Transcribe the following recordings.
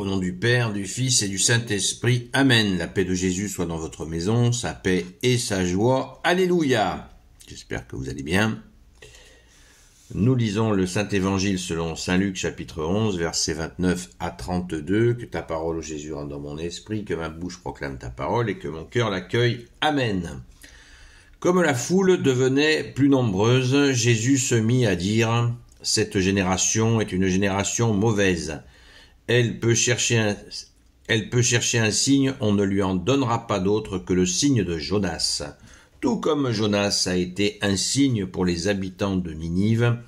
Au nom du Père, du Fils et du Saint-Esprit. Amen. La paix de Jésus soit dans votre maison, sa paix et sa joie. Alléluia. J'espère que vous allez bien. Nous lisons le Saint-Évangile selon Saint Luc, chapitre 11, versets 29 à 32. Que ta parole, ô Jésus, rentre dans mon esprit, que ma bouche proclame ta parole et que mon cœur l'accueille. Amen. Comme la foule devenait plus nombreuse, Jésus se mit à dire « Cette génération est une génération mauvaise. Elle peut chercher un signe, on ne lui en donnera pas d'autre que le signe de Jonas. Tout comme Jonas a été un signe pour les habitants de Ninive,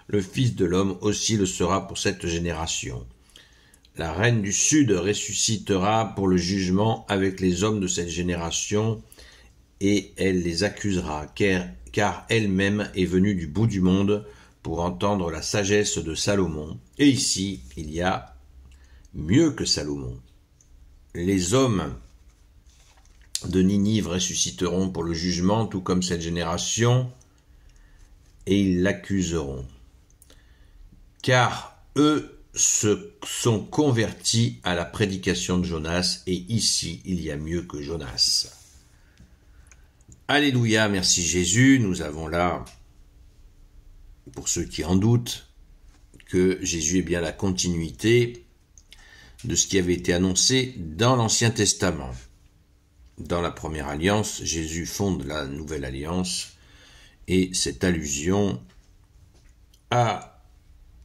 le Fils de l'homme aussi le sera pour cette génération. La reine du Sud ressuscitera pour le jugement avec les hommes de cette génération, et elle les accusera, car elle-même est venue du bout du monde pour entendre la sagesse de Salomon. Et ici, il y a mieux que Salomon. Les hommes de Ninive ressusciteront pour le jugement, tout comme cette génération, et ils l'accuseront. Car eux se sont convertis à la prédication de Jonas, et ici, il y a mieux que Jonas. Alléluia, merci Jésus. Nous avons là, pour ceux qui en doutent, que Jésus est bien la continuité de ce qui avait été annoncé dans l'Ancien Testament. Dans la première alliance, Jésus fonde la nouvelle alliance, et cette allusion à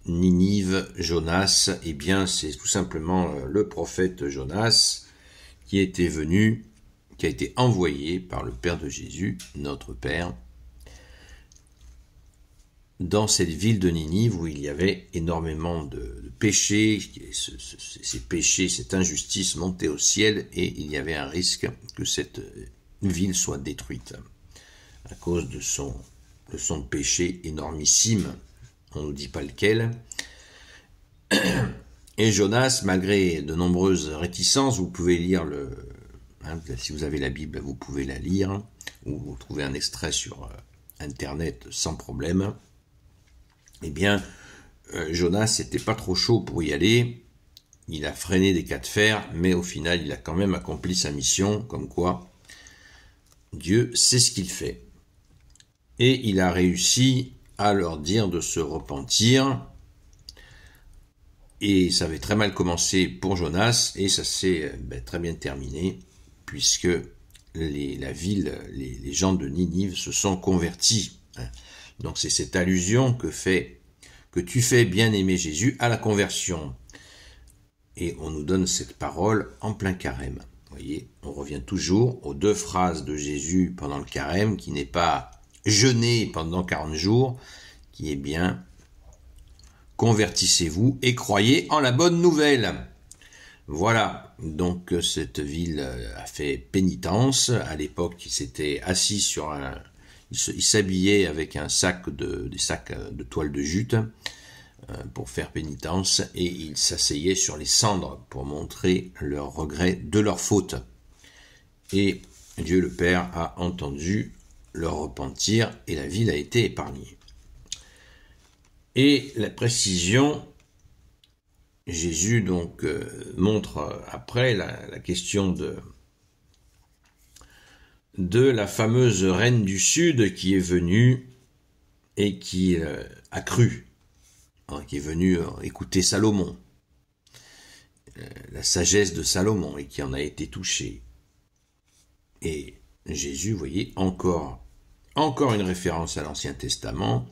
Ninive, Jonas, eh bien c'est tout simplement le prophète Jonas qui était venu, qui a été envoyé par le Père de Jésus, notre Père, dans cette ville de Ninive où il y avait énormément de péchés, ces péchés, cette injustice montait au ciel et il y avait un risque que cette ville soit détruite à cause de son péché énormissime, on ne nous dit pas lequel. Et Jonas, malgré de nombreuses réticences, vous pouvez lire si vous avez la Bible, vous pouvez la lire, ou vous trouvez un extrait sur Internet sans problème. Eh bien, Jonas n'était pas trop chaud pour y aller, il a freiné des cas de fer, mais au final, il a quand même accompli sa mission, comme quoi Dieu sait ce qu'il fait. Et il a réussi à leur dire de se repentir, et ça avait très mal commencé pour Jonas, et ça s'est très bien terminé, puisque les gens de Ninive se sont convertis. Donc c'est cette allusion que tu fais, bien-aimé Jésus, à la conversion. Et on nous donne cette parole en plein carême. Vous voyez, on revient toujours aux deux phrases de Jésus pendant le carême, qui n'est pas jeûner pendant 40 jours, qui est bien convertissez-vous et croyez en la bonne nouvelle. Voilà, donc cette ville a fait pénitence. À l'époque, il s'était assis il s'habillait avec des sacs de toile de jute pour faire pénitence, et ils s'asseyaient sur les cendres pour montrer leur regret de leur faute. Et Dieu le Père a entendu leur repentir et la ville a été épargnée. Et la précision, Jésus donc montre après la question de la fameuse reine du Sud qui est venue et qui a cru, qui est venue écouter Salomon, la sagesse de Salomon, et qui en a été touchée. Et Jésus, vous voyez, encore une référence à l'Ancien Testament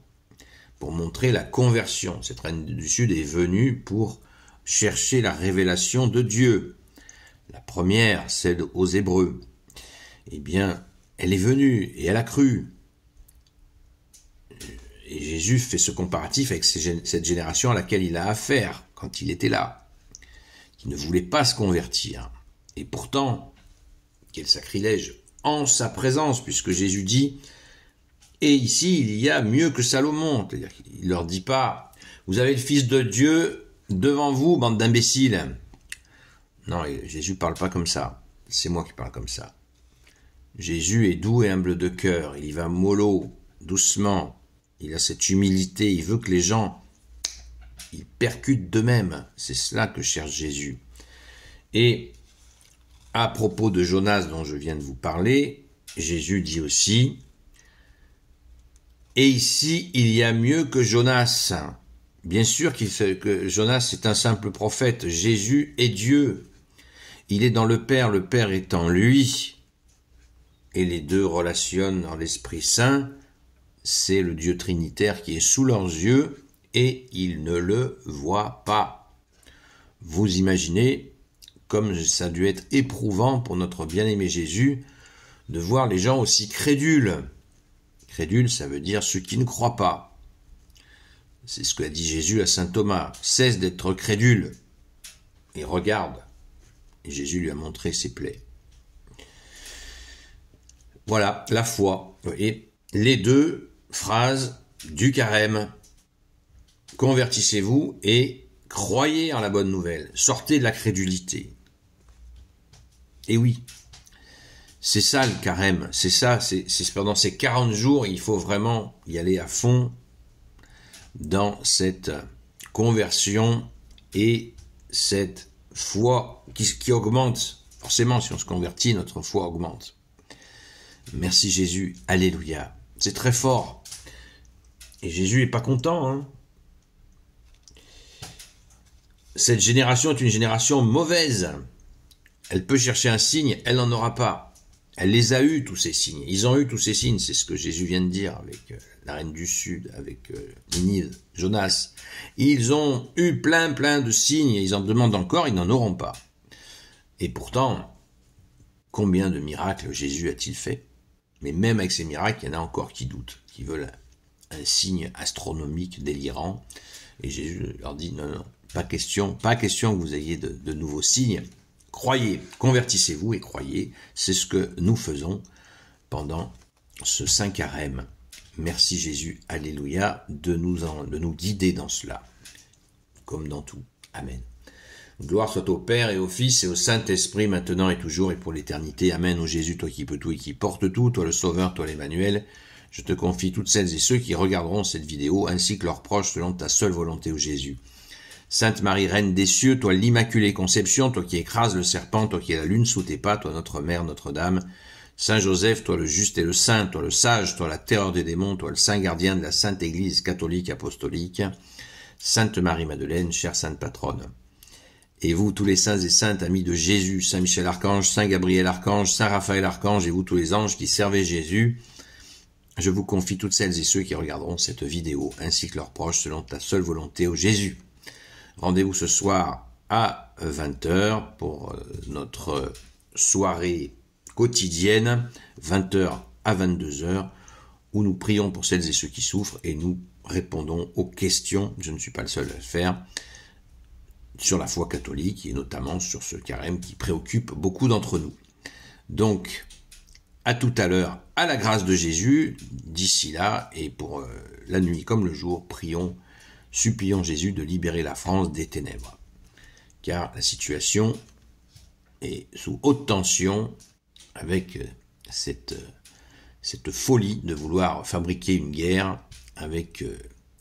pour montrer la conversion. Cette reine du Sud est venue pour chercher la révélation de Dieu. La première, celle aux Hébreux. Eh bien, elle est venue et elle a cru. Et Jésus fait ce comparatif avec cette génération à laquelle il a affaire quand il était là, qui ne voulait pas se convertir. Et pourtant, quel sacrilège en sa présence, puisque Jésus dit « Et ici, il y a mieux que Salomon ». C'est-à-dire qu'il ne leur dit pas « Vous avez le Fils de Dieu devant vous, bande d'imbéciles ». Non, Jésus ne parle pas comme ça. C'est moi qui parle comme ça. Jésus est doux et humble de cœur. Il y va mollo, doucement. Il a cette humilité. Il veut que les gens ils percutent d'eux-mêmes. C'est cela que cherche Jésus. Et à propos de Jonas dont je viens de vous parler, Jésus dit aussi « Et ici, il y a mieux que Jonas ». Bien sûr que Jonas est un simple prophète, Jésus est Dieu. Il est dans le Père est en lui. Et les deux relationnent dans l'Esprit Saint. C'est le Dieu trinitaire qui est sous leurs yeux et ils ne le voient pas. Vous imaginez comme ça a dû être éprouvant pour notre bien-aimé Jésus de voir les gens aussi crédules. Crédules, ça veut dire ceux qui ne croient pas. C'est ce qu'a dit Jésus à saint Thomas. Cesse d'être crédule et regarde. Et Jésus lui a montré ses plaies. Voilà, la foi. Vous voyez, les deux phrases du carême. Convertissez-vous et croyez en la bonne nouvelle. Sortez de la crédulité. Et oui, c'est ça le carême. C'est ça, c'est pendant ces 40 jours, il faut vraiment y aller à fond dans cette conversion et cette foi qui augmente. Forcément, si on se convertit, notre foi augmente. Merci Jésus, alléluia. C'est très fort. Et Jésus est pas content. Hein. Cette génération est une génération mauvaise. Elle peut chercher un signe, elle n'en aura pas. Elle les a eus, tous ces signes. Ils ont eu tous ces signes, c'est ce que Jésus vient de dire avec la reine du Sud, avec Ninive, Jonas. Ils ont eu plein de signes, et ils en demandent encore, ils n'en auront pas. Et pourtant, combien de miracles Jésus a-t-il fait? Mais même avec ces miracles, il y en a encore qui doutent, qui veulent un signe astronomique délirant. Et Jésus leur dit, non, pas question que vous ayez de nouveaux signes. Croyez, convertissez-vous et croyez, c'est ce que nous faisons pendant ce Saint Carême. Merci Jésus, alléluia, de nous guider dans cela, comme dans tout. Amen. Gloire soit au Père et au Fils et au Saint-Esprit, maintenant et toujours et pour l'éternité. Amen. Ô Jésus, toi qui peux tout et qui porte tout, toi le Sauveur, toi l'Emmanuel, je te confie toutes celles et ceux qui regarderont cette vidéo, ainsi que leurs proches, selon ta seule volonté, ô Jésus. Sainte Marie, Reine des cieux, toi l'Immaculée Conception, toi qui écrases le serpent, toi qui es la lune sous tes pas, toi notre Mère, Notre-Dame. Saint Joseph, toi le juste et le saint, toi le sage, toi la terreur des démons, toi le saint gardien de la Sainte Église catholique apostolique. Sainte Marie-Madeleine, chère Sainte Patronne. Et vous, tous les saints et saintes amis de Jésus, Saint Michel Archange, Saint Gabriel Archange, Saint Raphaël Archange, et vous tous les anges qui servez Jésus, je vous confie toutes celles et ceux qui regarderont cette vidéo, ainsi que leurs proches, selon ta seule volonté, ô Jésus. Rendez-vous ce soir à 20h pour notre soirée quotidienne, 20h à 22h, où nous prions pour celles et ceux qui souffrent et nous répondons aux questions, je ne suis pas le seul à le faire, sur la foi catholique et notamment sur ce carême qui préoccupe beaucoup d'entre nous. Donc, à tout à l'heure, à la grâce de Jésus, d'ici là, et pour la nuit comme le jour, supplions Jésus de libérer la France des ténèbres. Car la situation est sous haute tension avec cette folie de vouloir fabriquer une guerre avec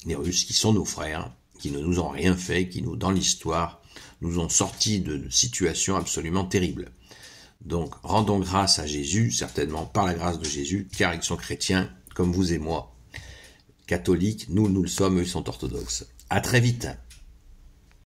les Russes qui sont nos frères, qui ne nous ont rien fait, qui dans l'histoire, nous ont sortis de situations absolument terribles. Donc, rendons grâce à Jésus, certainement par la grâce de Jésus, car ils sont chrétiens comme vous et moi. Catholiques, nous le sommes, eux ils sont orthodoxes. À très vite.